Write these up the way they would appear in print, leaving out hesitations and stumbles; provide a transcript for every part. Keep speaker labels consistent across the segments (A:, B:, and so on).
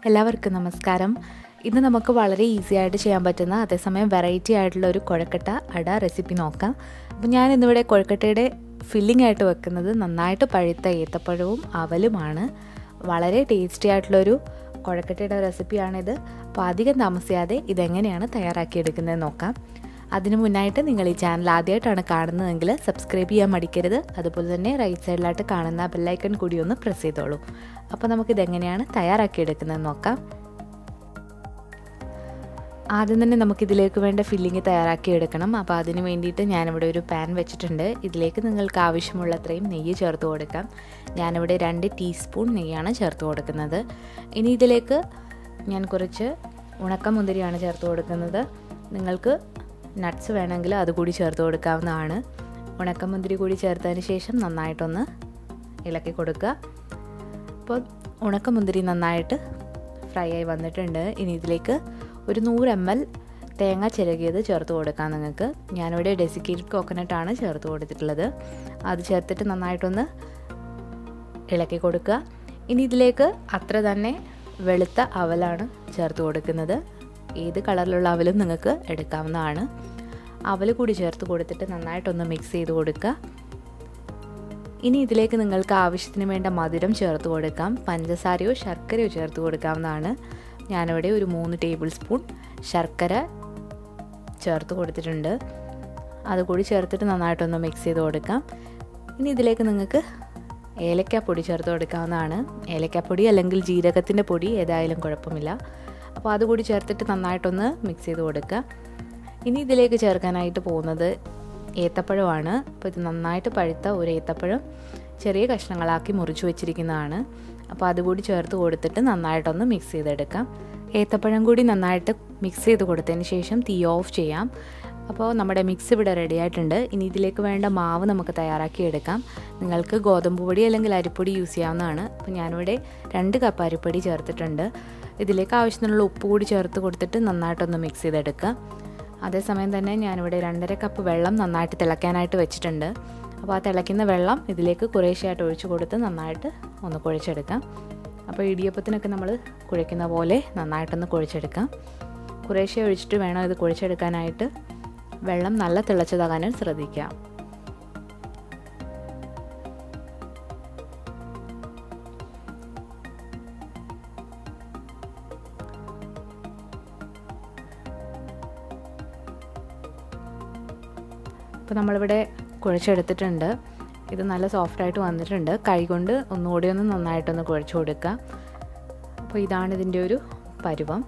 A: എല്ലാവർക്കും നമസ്കാരം. ഇന്ന് നമുക്ക് വളരെ ഈസി ആയിട്ട് ചെയ്യാൻ പറ്റുന്ന അതേസമയം വെറൈറ്റി ആയിട്ടുള്ള ഒരു കൊഴക്കട്ട അട റെസിപ്പി നോക്കാം. അപ്പോൾ ഞാൻ ഇന്നിവിടെ കൊഴക്കട്ടയുടെ ഫില്ലിംഗ് ആയിട്ട് വെക്കുന്നത് നന്നായിട്ട് പഴുത്ത ഏത്തപ്പഴവും അവലുമാണ്. വളരെ ടേസ്റ്റി ആയിട്ടുള്ളൊരു കൊഴക്കട്ടയുടെ റെസിപ്പിയാണിത്. അപ്പോൾ അധികം താമസിയാതെ ഇതെങ്ങനെയാണ് തയ്യാറാക്കിയെടുക്കുന്നത് നോക്കാം. അതിനു മുന്നായിട്ട് നിങ്ങൾ ഈ ചാനൽ ആദ്യമായിട്ടാണ് കാണുന്നതെങ്കിൽ സബ്സ്ക്രൈബ് ചെയ്യാൻ മടിക്കരുത്. അതുപോലെ തന്നെ റൈറ്റ് സൈഡിലായിട്ട് കാണുന്ന ബെല്ലൈക്കൺ കൂടി ഒന്ന് പ്രസ് ചെയ്തോളൂ. അപ്പോൾ നമുക്കിതെങ്ങനെയാണ് തയ്യാറാക്കിയെടുക്കുന്നത് നോക്കാം. ആദ്യം തന്നെ നമുക്കിതിലേക്ക് വേണ്ട ഫില്ലിങ് തയ്യാറാക്കിയെടുക്കണം. അപ്പോൾ അതിന് വേണ്ടിയിട്ട് ഞാനിവിടെ ഒരു പാൻ വെച്ചിട്ടുണ്ട്. ഇതിലേക്ക് നിങ്ങൾക്ക് ആവശ്യമുള്ളത്രയും നെയ്യ് ചേർത്ത് കൊടുക്കാം. ഞാനിവിടെ 2 ടീസ്പൂൺ നെയ്യാണ് ചേർത്ത് കൊടുക്കുന്നത്. ഇനി ഇതിലേക്ക് ഞാൻ കുറച്ച് ഉണക്കമുന്തിരിയാണ് ചേർത്ത് കൊടുക്കുന്നത്. നിങ്ങൾക്ക് നട്ട്സ് വേണമെങ്കിൽ അതുകൂടി ചേർത്ത് കൊടുക്കാവുന്നതാണ്. ഉണക്കമുന്തിരി കൂടി ചേർത്തതിന് ശേഷം നന്നായിട്ടൊന്ന് ഇളക്കി കൊടുക്കുക. അപ്പോൾ ഉണക്കമുന്തിരി നന്നായിട്ട് ഫ്രൈ ആയി വന്നിട്ടുണ്ട്. ഇനി ഇതിലേക്ക് ഒരു 100 ml തേങ്ങ ചിരകിയത് ചേർത്ത് കൊടുക്കാം നിങ്ങൾക്ക്. ഞാനിവിടെ ഡെസിക്കേറ്റഡ് കോക്കനട്ടാണ് ചേർത്ത് കൊടുത്തിട്ടുള്ളത്. അത് ചേർത്തിട്ട് നന്നായിട്ടൊന്ന് ഇളക്കി കൊടുക്കുക. ഇനി ഇതിലേക്ക് അത്ര തന്നെ വെളുത്ത അവലാണ് ചേർത്ത് കൊടുക്കുന്നത്. ഏത് കളറിലുള്ള അവലും നിങ്ങൾക്ക് എടുക്കാവുന്നതാണ്. അവൽ കൂടി ചേർത്ത് കൊടുത്തിട്ട് നന്നായിട്ടൊന്ന് മിക്സ് ചെയ്ത് കൊടുക്കുക. ഇനി ഇതിലേക്ക് നിങ്ങൾക്ക് ആവശ്യത്തിന് വേണ്ട മധുരം ചേർത്ത് കൊടുക്കാം. പഞ്ചസാരയോ ശർക്കരയോ ചേർത്ത് കൊടുക്കാവുന്നതാണ്. ഞാനിവിടെ ഒരു 3 ടേബിൾ സ്പൂൺ ശർക്കര ചേർത്ത് കൊടുത്തിട്ടുണ്ട്. അതുകൂടി ചേർത്തിട്ട് നന്നായിട്ടൊന്ന് മിക്സ് ചെയ്ത് കൊടുക്കാം. ഇനി ഇതിലേക്ക് നിങ്ങൾക്ക് ഏലക്കാപ്പൊടി ചേർത്ത് കൊടുക്കാവുന്നതാണ്. ഏലക്കാപ്പൊടി അല്ലെങ്കിൽ ജീരകത്തിൻ്റെ പൊടി ഏതായാലും കുഴപ്പമില്ല. അപ്പോൾ അതുകൂടി ചേർത്തിട്ട് നന്നായിട്ടൊന്ന് മിക്സ് ചെയ്ത് കൊടുക്കുക. ഇനി ഇതിലേക്ക് ചേർക്കാനായിട്ട് പോകുന്നത് ഏത്തപ്പഴമാണ്. അപ്പോൾ ഇത് നന്നായിട്ട് പഴുത്ത ഒരു ഏത്തപ്പഴം ചെറിയ കഷ്ണങ്ങളാക്കി മുറിച്ച് വെച്ചിരിക്കുന്നതാണ്. അപ്പോൾ അതുകൂടി ചേർത്ത് കൊടുത്തിട്ട് നന്നായിട്ടൊന്ന് മിക്സ് ചെയ്തെടുക്കാം. ഏത്തപ്പഴം കൂടി നന്നായിട്ട് മിക്സ് ചെയ്ത് കൊടുത്തതിന് ശേഷം തീ ഓഫ് ചെയ്യാം. അപ്പോൾ നമ്മുടെ മിക്സ് ഇവിടെ റെഡി ആയിട്ടുണ്ട്. ഇനി ഇതിലേക്ക് വേണ്ട മാവ് നമുക്ക് തയ്യാറാക്കിയെടുക്കാം. നിങ്ങൾക്ക് ഗോതമ്പ് പൊടി അല്ലെങ്കിൽ അരിപ്പൊടി യൂസ് ചെയ്യാവുന്നതാണ്. അപ്പോൾ ഞാനിവിടെ 2 കപ്പ് അരിപ്പൊടി ചേർത്തിട്ടുണ്ട്. ഇതിലേക്ക് ആവശ്യത്തിനുള്ള ഉപ്പ് കൂടി ചേർത്ത് കൊടുത്തിട്ട് നന്നായിട്ടൊന്ന് മിക്സ് ചെയ്തെടുക്കുക. അതേസമയം തന്നെ ഞാനിവിടെ 2.5 കപ്പ് വെള്ളം നന്നായിട്ട് തിളയ്ക്കാനായിട്ട് വെച്ചിട്ടുണ്ട്. അപ്പോൾ ആ തിളയ്ക്കുന്ന വെള്ളം ഇതിലേക്ക് കുറേശ്ശെയായിട്ട് ഒഴിച്ചു കൊടുത്ത് നന്നായിട്ട് ഒന്ന് കുഴച്ചെടുക്കാം. അപ്പോൾ ഇടിയപ്പത്തിനൊക്കെ നമ്മൾ കുഴയ്ക്കുന്ന പോലെ നന്നായിട്ടൊന്ന് കുഴച്ചെടുക്കാം. കുറേശ്ശെ ഒഴിച്ചിട്ട് വേണം ഇത് കുഴച്ചെടുക്കാനായിട്ട്. വെള്ളം നല്ല തിളച്ചതാകാനും ശ്രദ്ധിക്കാം. അപ്പോൾ നമ്മളിവിടെ കുഴച്ചെടുത്തിട്ടുണ്ട്. ഇത് നല്ല സോഫ്റ്റായിട്ട് വന്നിട്ടുണ്ട്. കൈകൊണ്ട് ഒന്നുകൂടി ഒന്ന് നന്നായിട്ടൊന്ന് കുഴച്ച് കൊടുക്കുക. അപ്പോൾ ഇതാണ് ഇതിൻ്റെ ഒരു പരുവം.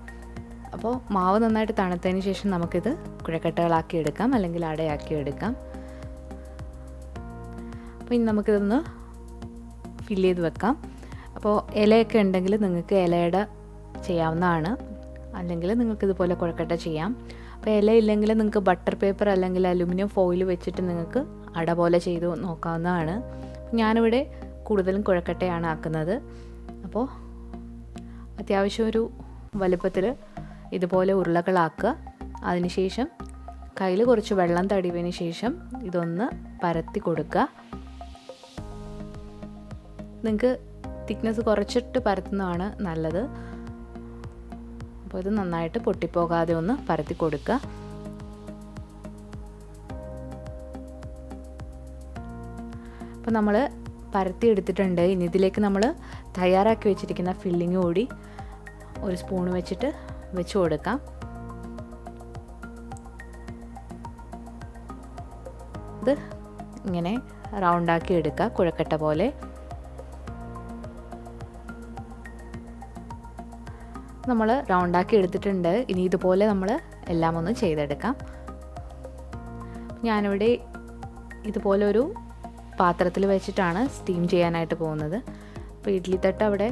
A: അപ്പോൾ മാവ് നന്നായിട്ട് തണുത്തതിന് ശേഷം നമുക്കിത് കുഴക്കട്ടകളാക്കി എടുക്കാം അല്ലെങ്കിൽ അടയാക്കി എടുക്കാം. അപ്പോൾ ഇനി നമുക്കിതൊന്ന് ഫില്ല് ചെയ്ത് വെക്കാം. അപ്പോൾ ഇലയൊക്കെ ഉണ്ടെങ്കിൽ നിങ്ങൾക്ക് ഇലയുടെ ചെയ്യാവുന്നതാണ്. അല്ലെങ്കിൽ നിങ്ങൾക്ക് ഇതുപോലെ കുഴക്കട്ട ചെയ്യാം. അപ്പോൾ ഇല ഇല്ലെങ്കിൽ നിങ്ങൾക്ക് ബട്ടർ പേപ്പർ അല്ലെങ്കിൽ അലുമിനിയം ഫോയിൽ വെച്ചിട്ട് നിങ്ങൾക്ക് അട പോലെ ചെയ്ത് നോക്കാവുന്നതാണ്. ഞാനിവിടെ കൂടുതലും കുഴക്കട്ടയാണ് ആക്കുന്നത്. അപ്പോൾ അത്യാവശ്യം ഒരു വലുപ്പത്തിൽ ഇതുപോലെ ഉരുളകളാക്കുക. അതിനുശേഷം കയ്യിൽ കുറച്ച് വെള്ളം തടവിയതിന് ശേഷം ഇതൊന്ന് പരത്തി കൊടുക്കുക. നിങ്ങൾക്ക് തിക്നെസ് കുറച്ചിട്ട് പരത്തുന്നതാണ് നല്ലത്. അപ്പോൾ ഇത് നന്നായിട്ട് പൊട്ടിപ്പോകാതെ ഒന്ന് പരത്തി കൊടുക്കുക. അപ്പോൾ നമ്മൾ പരത്തി എടുത്തിട്ടുണ്ട്. ഇനി ഇതിലേക്ക് നമ്മൾ തയ്യാറാക്കി വെച്ചിരിക്കുന്ന ഫില്ലിങ് കൂടി ഒരു സ്പൂൺ വെച്ചിട്ട് വെച്ച് കൊടുക്കാം. ഇത് ഇങ്ങനെ റൗണ്ടാക്കി എടുക്കുക, കുഴക്കട്ട പോലെ. നമ്മൾ റൗണ്ടാക്കി എടുത്തിട്ടുണ്ട്. ഇനി ഇതുപോലെ നമ്മൾ എല്ലാം ഒന്ന് ചെയ്തെടുക്കാം. ഞാനിവിടെ ഇതുപോലെ ഒരു പാത്രത്തിൽ വെച്ചിട്ടാണ് സ്റ്റീം ചെയ്യാനായിട്ട് പോകുന്നത്. അപ്പോൾ ഇഡ്ഡലി തട്ട് അവിടെ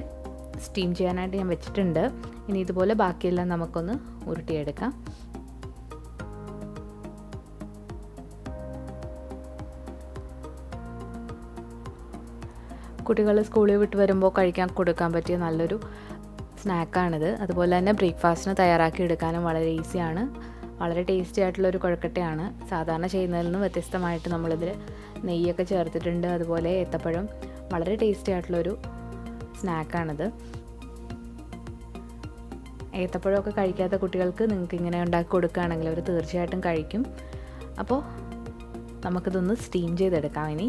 A: സ്റ്റീം ചെയ്യാനായിട്ട് ഞാൻ വെച്ചിട്ടുണ്ട്. ഇനി ഇതുപോലെ ബാക്കിയെല്ലാം നമുക്കൊന്ന് ഉരുട്ടിയെടുക്കാം. കുട്ടികൾ സ്കൂളിൽ വിട്ട് വരുമ്പോൾ കഴിക്കാൻ കൊടുക്കാൻ പറ്റിയ നല്ലൊരു സ്നാക്കാണിത്. അതുപോലെ തന്നെ ബ്രേക്ക്ഫാസ്റ്റിന് തയ്യാറാക്കി എടുക്കാനും വളരെ ഈസിയാണ്. വളരെ ടേസ്റ്റി ആയിട്ടുള്ളൊരു കുഴക്കട്ടയാണ്. സാധാരണ ചെയ്യുന്നതിൽ നിന്ന് വ്യത്യസ്തമായിട്ട് നമ്മളിതിൽ നെയ്യൊക്കെ ചേർത്തിട്ടുണ്ട്. അതുപോലെ ഏത്തപ്പഴം വളരെ ടേസ്റ്റി ആയിട്ടുള്ളൊരു സ്നാക്കാണിത്. ഏത്തപ്പഴമൊക്കെ കഴിക്കാത്ത കുട്ടികൾക്ക് നിങ്ങൾക്ക് ഇങ്ങനെ ഉണ്ടാക്കി കൊടുക്കുകയാണെങ്കിൽ അവർ തീർച്ചയായിട്ടും കഴിക്കും. അപ്പോൾ നമുക്കിതൊന്ന് സ്റ്റീം ചെയ്തെടുക്കാം. ഇനി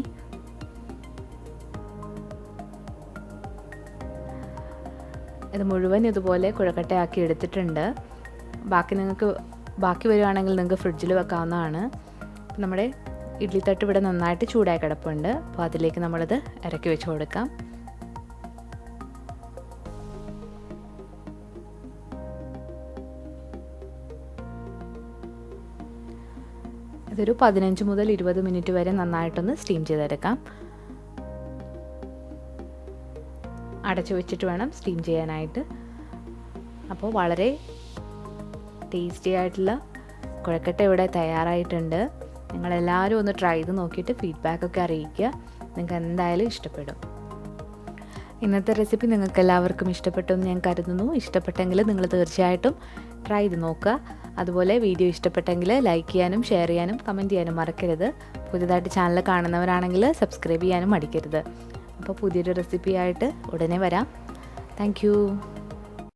A: ഇത് മുഴുവൻ ഇതുപോലെ കുഴക്കട്ടയാക്കി എടുത്തിട്ടുണ്ട്. ബാക്കി വരുവാണെങ്കിൽ നിങ്ങൾക്ക് ഫ്രിഡ്ജിൽ വെക്കാവുന്നതാണ്. നമ്മുടെ ഇഡ്ഡലി തട്ട് ഇവിടെ നന്നായിട്ട് ചൂടായി കിടപ്പുണ്ട്. അപ്പോൾ അതിലേക്ക് നമ്മളിത് ഇറക്കി വെച്ച് കൊടുക്കാം. ഇതൊരു 15 മുതൽ 20 മിനിറ്റ് വരെ നന്നായിട്ടൊന്ന് സ്റ്റീം ചെയ്തെടുക്കാം. അടച്ചു വെച്ചിട്ട് വേണം സ്റ്റീം ചെയ്യാനായിട്ട്. അപ്പോൾ വളരെ ടേസ്റ്റി ആയിട്ടുള്ള കുഴക്കട്ട ഇവിടെ തയ്യാറായിട്ടുണ്ട്. നിങ്ങളെല്ലാവരും ഒന്ന് ട്രൈ ചെയ്ത് നോക്കിയിട്ട് ഫീഡ്ബാക്കൊക്കെ അറിയിക്കുക. നിങ്ങൾക്ക് എന്തായാലും ഇഷ്ടപ്പെടും. ഇന്നത്തെ റെസിപ്പി നിങ്ങൾക്ക് എല്ലാവർക്കും ഇഷ്ടപ്പെട്ടു എന്ന് ഞാൻ കരുതുന്നു. ഇഷ്ടപ്പെട്ടെങ്കിൽ നിങ്ങൾ തീർച്ചയായിട്ടും ട്രൈ ചെയ്ത് നോക്കുക. അതുപോലെ വീഡിയോ ഇഷ്ടപ്പെട്ടെങ്കിൽ ലൈക്ക് ചെയ്യാനും ഷെയർ ചെയ്യാനും കമൻറ്റ് ചെയ്യാനും മറക്കരുത്. പുതിയതായിട്ട് ചാനൽ കാണുന്നവരാണെങ്കിൽ സബ്സ്ക്രൈബ് ചെയ്യാനും മടിക്കരുത്. അപ്പോൾ പുതിയൊരു റെസിപ്പിയായിട്ട് ഉടനെ വരാം. താങ്ക്